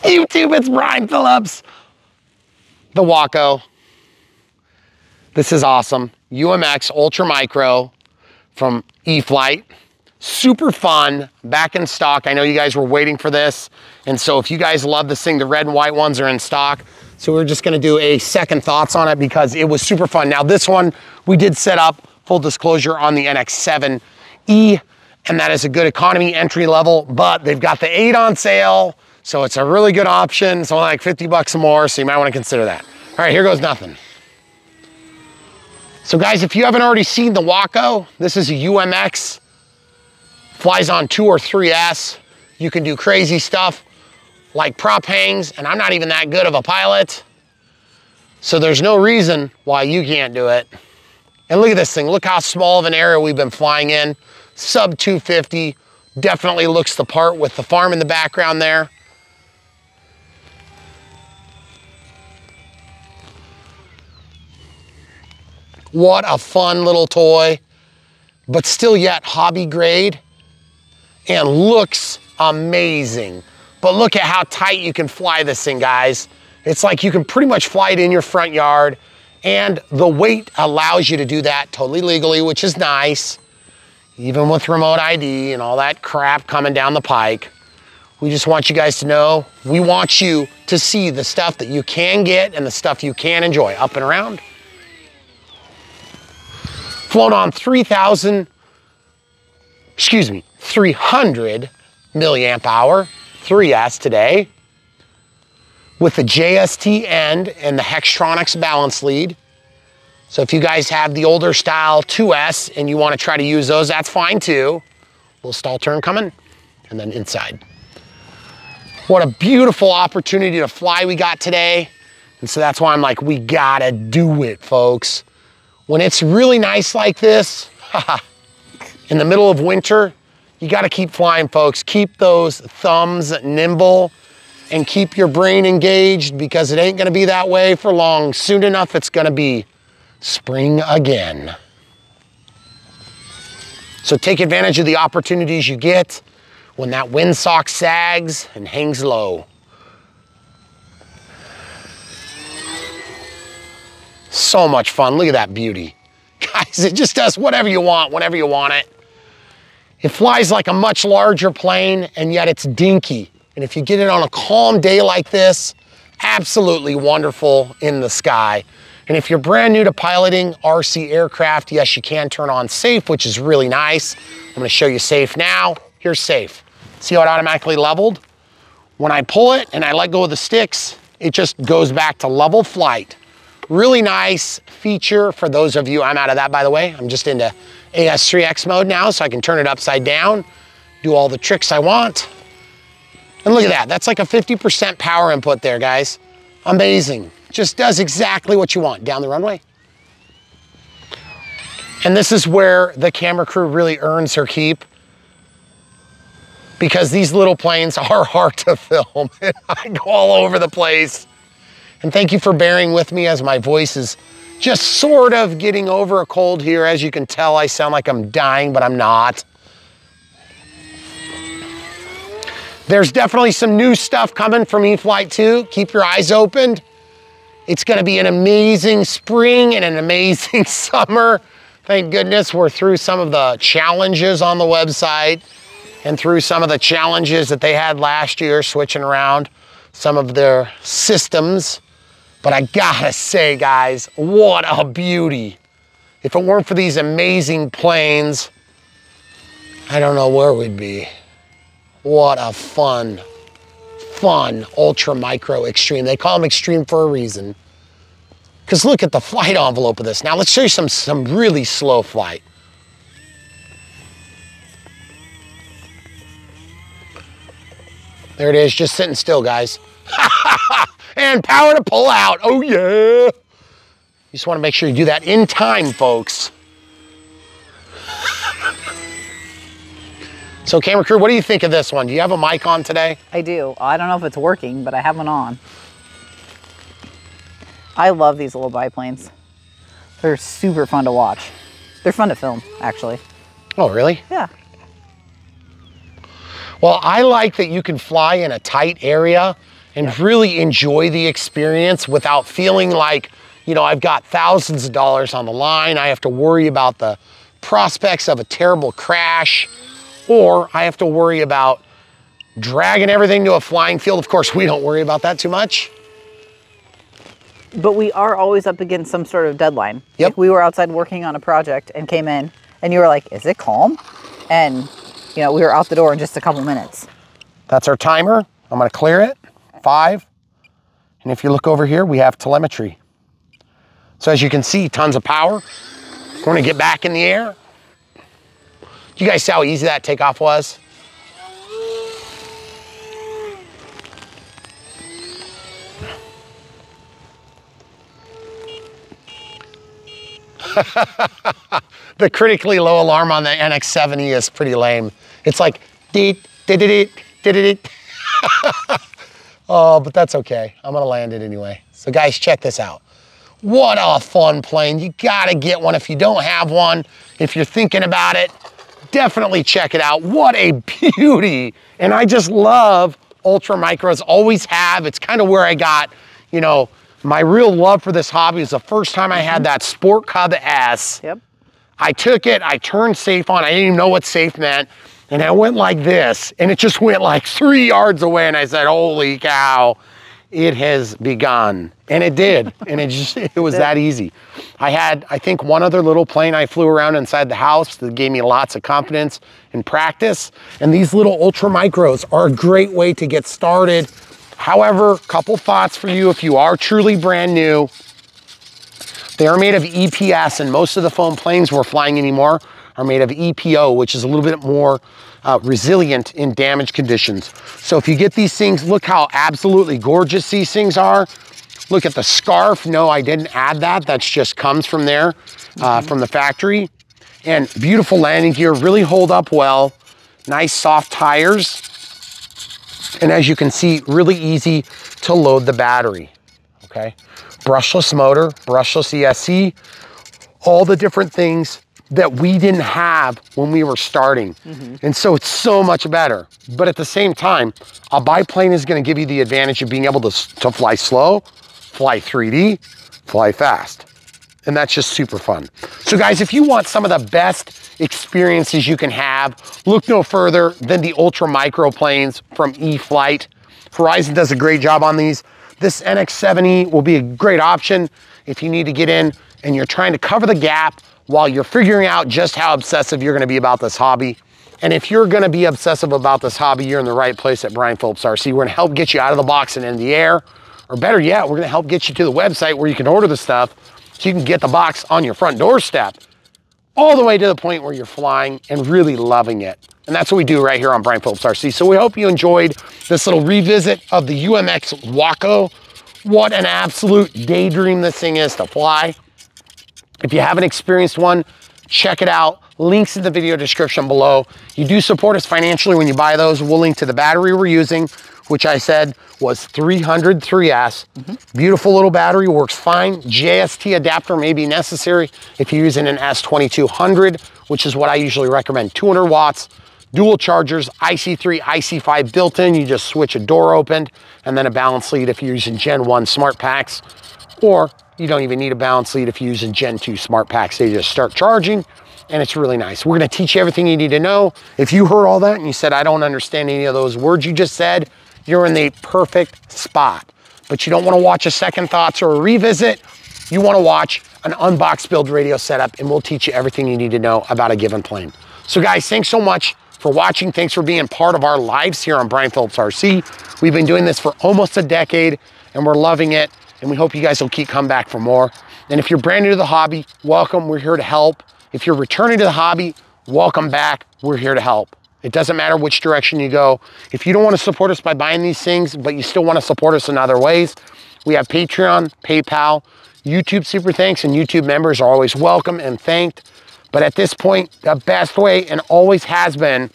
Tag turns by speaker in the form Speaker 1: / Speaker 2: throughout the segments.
Speaker 1: YouTube, it's Brian Phillips. The Waco. This is awesome. UMX Ultra Micro from E-flite. Super fun, back in stock. I know you guys were waiting for this. And so if you guys love this thing, the red and white ones are in stock. So we're just gonna do a second thoughts on it because it was super fun. Now this one, we did set up, full disclosure, on the NX7E, and that is a good economy entry level, but they've got the 8 on sale. So it's a really good option. It's only like 50 bucks more, so you might wanna consider that. All right, here goes nothing. So guys, if you haven't already seen the Waco, this is a UMX. Flies on 2 or 3S. You can do crazy stuff like prop hangs, and I'm not even that good of a pilot. So there's no reason why you can't do it. And look at this thing. Look how small of an area we've been flying in. Sub 250. Definitely looks the part with the farm in the background there. What a fun little toy, but still yet hobby grade. And looks amazing. But look at how tight you can fly this thing, guys. It's like you can pretty much fly it in your front yard, and the weight allows you to do that totally legally, which is nice. Even with remote ID and all that crap coming down the pike. We just want you guys to know, we want you to see the stuff that you can get and the stuff you can enjoy. Up and around. Flown on 300 milliamp hour 3S today with the JST end and the Hextronics balance lead. So if you guys have the older style 2S and you want to try to use those, that's fine too. Little stall turn coming, and then inside. What a beautiful opportunity to fly we got today. And so that's why I'm like, we gotta do it, folks. When it's really nice like this, in the middle of winter, you gotta keep flying, folks. Keep those thumbs nimble and keep your brain engaged, because it ain't gonna be that way for long. Soon enough, it's gonna be spring again. So take advantage of the opportunities you get when that windsock sags and hangs low. So much fun. Look at that beauty. Guys, it just does whatever you want, whenever you want it. It flies like a much larger plane, and yet it's dinky. And if you get it on a calm day like this, absolutely wonderful in the sky. And if you're brand new to piloting RC aircraft, yes, you can turn on safe, which is really nice. I'm gonna show you safe now. Here's safe. See how it automatically leveled? When I pull it and I let go of the sticks, it just goes back to level flight. Really nice feature for those of you, I'm out of that by the way. I'm just into AS3X mode now, so I can turn it upside down, do all the tricks I want. And look at that, that's like a 50% power input there, guys. Amazing, just does exactly what you want down the runway. And this is where the camera crew really earns her keep, because these little planes are hard to film. I go all over the place. And thank you for bearing with me as my voice is just sort of getting over a cold here. As you can tell, I sound like I'm dying, but I'm not. There's definitely some new stuff coming from E-flite too. Keep your eyes open. It's gonna be an amazing spring and an amazing summer. Thank goodness we're through some of the challenges on the website and through some of the challenges that they had last year, switching around some of their systems. But I gotta say, guys, what a beauty. If it weren't for these amazing planes, I don't know where we'd be. What a fun ultra micro extreme. They call them extreme for a reason. Because look at the flight envelope of this. Now let's show you some really slow flight. There it is, just sitting still, guys. And power to pull out, oh yeah. You just wanna make sure you do that in time, folks. So camera crew, what do you think of this one? Do you have a mic on today?
Speaker 2: I do. I don't know if it's working, but I have one on. I love these little biplanes. They're super fun to watch. They're fun to film, actually.
Speaker 1: Oh, really?
Speaker 2: Yeah.
Speaker 1: Well, I like that you can fly in a tight area and really enjoy the experience without feeling like, you know, I've got thousands of dollars on the line. I have to worry about the prospects of a terrible crash, or I have to worry about dragging everything to a flying field. Of course, we don't worry about that too much.
Speaker 2: But we are always up against some sort of deadline.
Speaker 1: Yep.
Speaker 2: Like we were outside working on a project and came in and you were like, is it calm? And you know, we were out the door in just a couple minutes.
Speaker 1: That's our timer. I'm gonna clear it, 5. And if you look over here, we have telemetry. So as you can see, tons of power. We're gonna get back in the air. You guys see how easy that takeoff was? The critically low alarm on the NX70 is pretty lame. It's like, deet, deet, deet, deet, deet. Oh, but that's okay. I'm gonna land it anyway. So guys, check this out. What a fun plane. You gotta get one if you don't have one. If you're thinking about it, definitely check it out. What a beauty. And I just love ultra micros, always have. It's kind of where I got, you know, my real love for this hobby is the first time I had that Sport Cub S.
Speaker 2: Yep.
Speaker 1: I took it, I turned safe on, I didn't even know what safe meant, and I went like this, and it just went like 3 yards away, and I said, holy cow, it has begun. And it did, and it was that easy. I had, I think, one other little plane I flew around inside the house that gave me lots of confidence and practice, and these little ultra micros are a great way to get started. However, couple thoughts for you if you are truly brand new. They are made of EPS, and most of the foam planes we're flying anymore are made of EPO, which is a little bit more resilient in damage conditions. So if you get these things, look how absolutely gorgeous these things are. Look at the scarf. No, I didn't add that. That's just comes from there, from the factory. And beautiful landing gear, really hold up well. Nice soft tires. And as you can see, really easy to load the battery, okay? Brushless motor, brushless ESC, all the different things that we didn't have when we were starting. And so it's so much better. But at the same time, a biplane is gonna give you the advantage of being able to fly slow, fly 3D, fly fast. And that's just super fun. So guys, if you want some of the best experiences you can have, look no further than the ultra micro planes from E-flite. Horizon does a great job on these. This NX70 will be a great option if you need to get in and you're trying to cover the gap while you're figuring out just how obsessive you're gonna be about this hobby. And if you're gonna be obsessive about this hobby, you're in the right place at Brian Phillips RC. We're gonna help get you out of the box and in the air, or better yet, we're gonna help get you to the website where you can order the stuff so you can get the box on your front doorstep, all the way to the point where you're flying and really loving it. And that's what we do right here on Brian Phillips RC. So we hope you enjoyed this little revisit of the UMX Waco. What an absolute daydream this thing is to fly. If you haven't experienced one, check it out. Links in the video description below. You do support us financially when you buy those. We'll link to the battery we're using, which I said was 303S. Beautiful little battery, works fine. JST adapter may be necessary if you're using an S2200, which is what I usually recommend. 200 watts, dual chargers, IC3, IC5 built in. You just switch a door opened, and then a balance lead if you're using Gen 1 smart packs, or you don't even need a balance lead if you're using Gen 2 smart packs. They just start charging, and it's really nice. We're gonna teach you everything you need to know. If you heard all that and you said, I don't understand any of those words you just said, you're in the perfect spot. But you don't wanna watch a second thoughts or a revisit. You wanna watch an unbox build radio setup, and we'll teach you everything you need to know about a given plane. So guys, thanks so much for watching. Thanks for being part of our lives here on Brian Phillips RC. We've been doing this for almost a decade, and we're loving it. And we hope you guys will keep coming back for more. And if you're brand new to the hobby, welcome, we're here to help. If you're returning to the hobby, welcome back, we're here to help. It doesn't matter which direction you go. If you don't want to support us by buying these things, but you still want to support us in other ways, we have Patreon, PayPal, YouTube Super Thanks, and YouTube members are always welcome and thanked. But at this point, the best way, and always has been,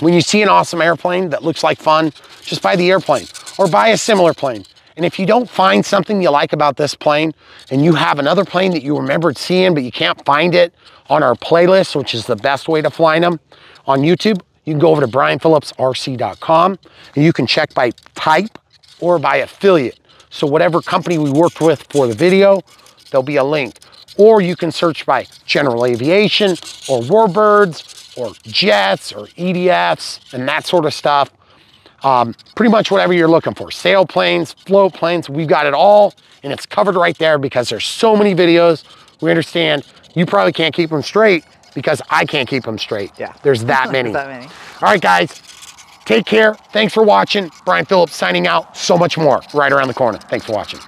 Speaker 1: when you see an awesome airplane that looks like fun, just buy the airplane or buy a similar plane. And if you don't find something you like about this plane, and you have another plane that you remembered seeing, but you can't find it on our playlist, which is the best way to find them on YouTube, you can go over to brianphillipsrc.com, and you can check by type or by affiliate. So whatever company we worked with for the video, there'll be a link. Or you can search by general aviation or warbirds or jets or EDFs and that sort of stuff. Pretty much whatever you're looking for. Sailplanes, float planes, we've got it all, and it's covered right there because there's so many videos. We understand you probably can't keep them straight because I can't keep them straight.
Speaker 2: Yeah.
Speaker 1: There's that many.
Speaker 2: There's that many.
Speaker 1: All right, guys, take care. Thanks for watching. Brian Phillips signing out. So much more right around the corner. Thanks for watching.